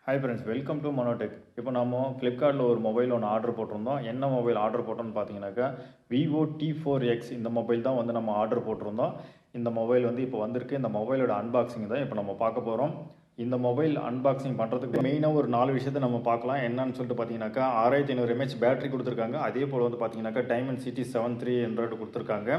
Hi friends, welcome to Manotech. இப்போ நம்ம ஃப்ளிப்கார்ட்டில் ஒரு மொபைல் ஒன்று ஆர்டர் போட்டிருந்தோம். என்ன மொபைல் ஆர்டர் போட்டோம்னு பார்த்தீங்கன்னாக்கா விவோ T4X இந்த மொபைல் தான் வந்து நம்ம ஆர்டர் போட்டிருந்தோம். இந்த மொபைல் வந்து இப்போ வந்திருக்கு. இந்த மொபைலோட அன்பாக்சிங் தான் இப்போ நம்ம பார்க்க போகிறோம். இந்த மொபைல் அன்பாக்சிங் பண்ணுறதுக்கு மெயினாக ஒரு 4 விஷயத்தை நம்ம பார்க்கலாம். என்னன்னு சொல்லிட்டு பார்த்தீங்கன்னாக்கா 6500 mAh பேட்டரி கொடுத்துருக்காங்க. அதே போல் வந்து பார்த்தீங்கன்னாக்கா டைமண்ட் சிட்டி 7300 கொடுத்துருக்காங்க.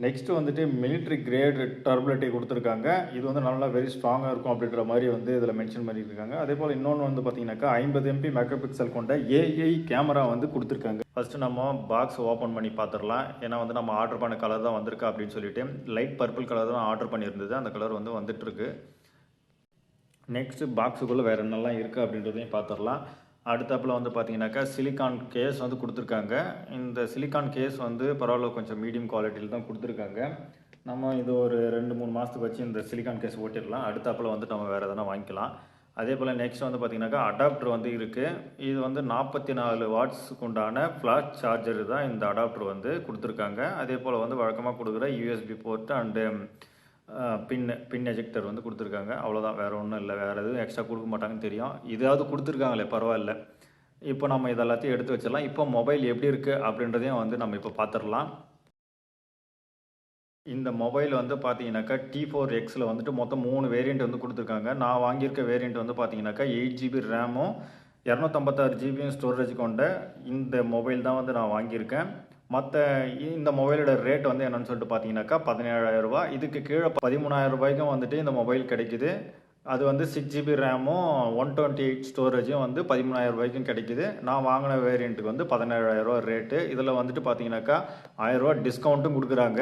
நெக்ஸ்ட் வந்துட்டு மிலிட்ரி கிரேட் டர்புலேட்டை கொடுத்துருக்காங்க. இது வந்து நல்லா வெரி ஸ்ட்ராங்காக இருக்கும் அப்படின்ற மாதிரி வந்து இதில் மென்ஷன் பண்ணியிருக்காங்க. அதே போல் இன்னொன்று வந்து பார்த்தீங்கன்னாக்கா 50 MP மெகா பிக்சல் கொண்ட ஏஐ கேமரா வந்து கொடுத்துருக்காங்க. ஃபஸ்ட்டு நம்ம பாக்ஸ் ஓப்பன் பண்ணி பார்த்துடலாம். ஏன்னா வந்து நம்ம ஆர்டர் பண்ண கலர் தான் வந்திருக்கு அப்படின்னு சொல்லிட்டு லைட் பர்பிள் கலர் தான் ஆர்டர் பண்ணியிருந்தது. அந்த கலர் வந்து வந்துட்டுருக்கு. நெக்ஸ்ட்டு பாக்ஸுக்குள்ளே வேறு என்னெல்லாம் இருக்குது அப்படின்றதையும் பார்த்துடலாம். அடுத்தப்பில் வந்து பார்த்தீங்கன்னாக்கா சிலிக்கான் கேஸ் வந்து கொடுத்துருக்காங்க. இந்த சிலிக்கான் கேஸ் வந்து பரவாயில்ல, கொஞ்சம் மீடியம் குவாலிட்டியில் தான் கொடுத்துருக்காங்க. நம்ம இது ஒரு 2-3 மாதத்துக்கு வச்சு இந்த சிலிக்கான் கேஸ் ஓட்டிடலாம். அடுத்தப்பில் வந்துட்டு நம்ம வேறு எதனா வாங்கிக்கலாம். அதே போல் நெக்ஸ்ட் வந்து பார்த்திங்கனாக்கா அடாப்டர் வந்து இருக்குது. இது வந்து 44 வாட்ஸுக்கு உண்டான ஃப்ளாஷ் சார்ஜர் தான் இந்த அடாப்டர் வந்து கொடுத்துருக்காங்க. அதே போல் வந்து வழக்கமாக கொடுக்குற USB port and pin ejector வந்து கொடுத்துருக்காங்க. அவ்வளோதான், வேறு ஒன்றும் இல்லை. வேறு எதுவும் எக்ஸ்ட்ரா கொடுக்க மாட்டாங்கன்னு தெரியும். இதாவது கொடுத்துருக்காங்களே, பரவாயில்ல. இப்போ நம்ம இதெல்லாத்தையும் எடுத்து வச்சிடலாம். இப்போ மொபைல் எப்படி இருக்குது அப்படின்றதையும் வந்து நம்ம இப்போ பார்த்துடலாம். இந்த மொபைல் வந்து பார்த்தீங்கன்னாக்கா T4Xல வந்துட்டு மொத்தம் 3 வேரியண்ட் வந்து கொடுத்துருக்காங்க. நான் வாங்கியிருக்க வேரியண்ட் வந்து பார்த்தீங்கன்னாக்கா 8GB ரேமும் 256GB ஸ்டோரேஜ் கொண்ட இந்த மொபைல் தான் வந்து நான் வாங்கியிருக்கேன். மற்ற இந்த மொபைலோட ரேட் வந்து என்னென்னு சொல்லிட்டு பார்த்தீங்கன்னாக்கா 17,000 ரூபா. இதுக்கு கீழே 13,000 ரூபாய்க்கும் வந்துட்டு இந்த மொபைல் கிடைக்குது. அது வந்து 6GB ரேமும் 128 ஸ்டோரேஜும் வந்து 13,000 ரூபாய்க்கும் கிடைக்குது. நான் வாங்கின வேரியண்ட்டுக்கு வந்து 17,000 ரூபா ரேட்டு. இதில் வந்துட்டு பார்த்தீங்கன்னாக்கா 1000 ரூபா டிஸ்கவுண்ட்டும் கொடுக்குறாங்க.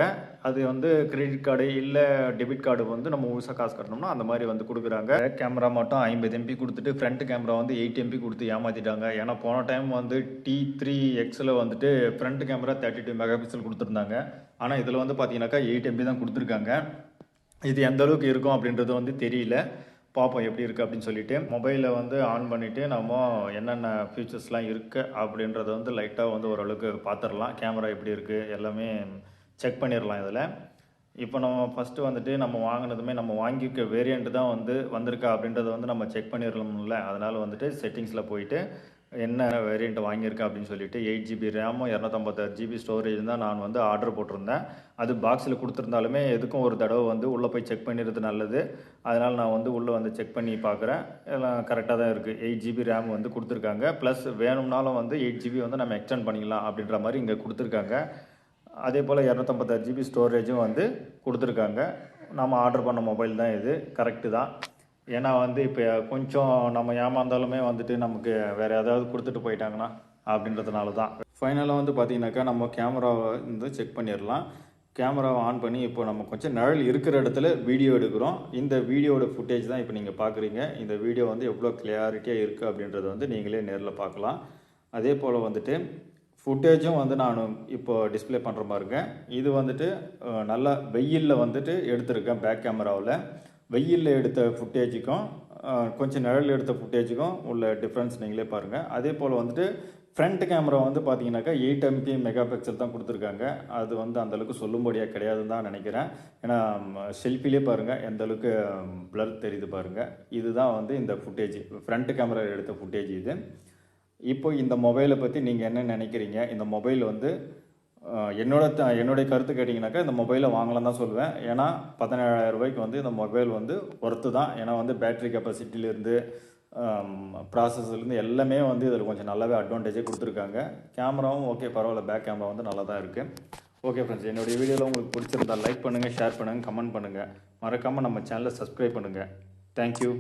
அது வந்து கிரெடிட் கார்டு இல்லை டெபிட் கார்டு வந்து நம்ம முழுசாக காசு கட்டணும்னா அந்த மாதிரி வந்து கொடுக்குறாங்க. கேமரா மட்டும் 50 MP கொடுத்துட்டு ஃப்ரண்ட் கேமரா வந்து 8 MP கொடுத்து ஏமாற்றிட்டாங்க. ஏன்னா போன டைம் வந்து T3Xல வந்துட்டு ஃப்ரண்ட் கேமரா 32 மெகா பிக்சல் கொடுத்துருந்தாங்க. ஆனால் இதில் வந்து பார்த்தீங்கன்னாக்கா 8 MP தான் கொடுத்துருக்காங்க. இது எந்த அளவுக்கு இருக்கும் அப்படின்றது வந்து தெரியல. பார்ப்போம் எப்படி இருக்குது அப்படின்னு சொல்லிட்டு. மொபைலை வந்து ஆன் பண்ணிவிட்டு நம்ம என்னென்ன ஃபீச்சர்ஸ்லாம் இருக்குது அப்படின்றத வந்து லைட்டாக வந்து ஓரளவுக்கு பார்த்துடலாம். கேமரா எப்படி இருக்குது எல்லாமே செக் பண்ணிடலாம் இதில். இப்போ நம்ம ஃபஸ்ட்டு வந்துட்டு நம்ம வாங்கினதுமே நம்ம வாங்கியிருக்க வேரியண்ட் தான் வந்து வந்திருக்கா அப்படின்றத வந்து நம்ம செக் பண்ணிடலாம்ல. அதனால் வந்துட்டு செட்டிங்ஸில் போயிட்டு என்ன வேரியண்ட் வாங்கியிருக்கேன் அப்படின்னு சொல்லிட்டு 8GB ரேமும் 256GB ஸ்டோரேஜ் தான் நான் வந்து ஆர்டர் போட்டிருந்தேன். அது பாக்ஸில் கொடுத்துருந்தாலுமே எதுக்கும் ஒரு தடவை வந்து உள்ளே போய் செக் பண்ணிடுறது நல்லது. அதனால் நான் வந்து உள்ளே வந்து செக் பண்ணி பார்க்குறேன். எல்லாம் கரெக்டாக தான் இருக்குது. 8GB ரேம் வந்து கொடுத்துருக்காங்க. ப்ளஸ் வேணும்னாலும் வந்து 8GB வந்து நம்ம எக்ஸ்டெண்ட் பண்ணிக்கலாம் அப்படின்ற மாதிரி இங்கே கொடுத்துருக்காங்க. அதே போல் 256GB ஸ்டோரேஜும் வந்து கொடுத்துருக்காங்க. நம்ம ஆர்டர் பண்ண மொபைல் தான் இது, கரெக்டு தான். ஏன்னா வந்து இப்போ கொஞ்சம் நம்ம ஏமாந்தாலுமே வந்துட்டு நமக்கு வேறு ஏதாவது கொடுத்துட்டு போயிட்டாங்கன்னா அப்படின்றதுனால தான். ஃபைனலாக வந்து பார்த்திங்கனாக்கா நம்ம கேமராவை வந்து செக் பண்ணிடலாம். கேமராவை ஆன் பண்ணி இப்போ நம்ம கொஞ்சம் நிழல் இருக்கிற இடத்துல வீடியோ எடுக்கிறோம். இந்த வீடியோட ஃபுட்டேஜ் தான் இப்போ நீங்கள் பார்க்குறீங்க. இந்த வீடியோ வந்து எவ்வளோ கிளியாரிட்டியாக இருக்குது அப்படின்றத வந்து நீங்களே நேரில் பார்க்கலாம். அதே போல் வந்துட்டு ஃபுட்டேஜும் வந்து நான் இப்போ டிஸ்பிளே பண்ணுற மாதிரி இருக்கேன். இது வந்துட்டு நல்லா வெயிலில் வந்துட்டு எடுத்திருக்கேன். பேக் கேமராவில் வெயிலில் எடுத்த ஃபுட்டேஜுக்கும் கொஞ்சம் நிழல் எடுத்த ஃபுட்டேஜுக்கும் உள்ள டிஃப்ரென்ஸ் நீங்களே பாருங்கள். அதே போல் வந்துட்டு ஃப்ரண்ட் கேமரா வந்து பார்த்தீங்கன்னாக்கா 8 MP மெகா பிக்சல் தான் கொடுத்துருக்காங்க. அது வந்து அந்தளவுக்கு சொல்லும்படியாக கிடையாதுன்னு தான் நினைக்கிறேன். ஏன்னா செல்ஃபிலே பாருங்கள் எந்த அளவுக்கு பிளர் தெரியுது பாருங்கள். இதுதான் வந்து இந்த ஃபுட்டேஜ், ஃப்ரண்ட் கேமரா எடுத்த ஃபுட்டேஜ் இது. இப்போ இந்த மொபைலை பற்றி நீங்கள் என்ன நினைக்கிறீங்க? இந்த மொபைல் வந்து என்னுடைய கருத்து கேட்டிங்கனாக்கா இந்த மொபைலை வாங்கலாம் தான் சொல்லுவேன். ஏன்னா 17,000 ரூபாய்க்கு வந்து இந்த மொபைல் வந்து ஒர்த்து தான். ஏன்னா வந்து பேட்ரி கெப்பாசிட்டிலேருந்து ப்ராசஸ்லேருந்து எல்லாமே வந்து இதில் கொஞ்சம் நல்லாவே அட்வான்டேஜே கொடுத்துருக்காங்க. கேமராவும் ஓகே, பரவாயில்ல, பேக் கேமரா வந்து நல்லா தான் இருக்குது. ஓகே ஃப்ரெண்ட்ஸ், என்னுடைய வீடியோவில் உங்களுக்கு பிடிச்சிருந்தா லைக் பண்ணுங்கள், ஷேர் பண்ணுங்கள், கமெண்ட் பண்ணுங்கள். மறக்காமல் நம்ம சேனலை சப்ஸ்கிரைப் பண்ணுங்கள். தேங்க்யூ.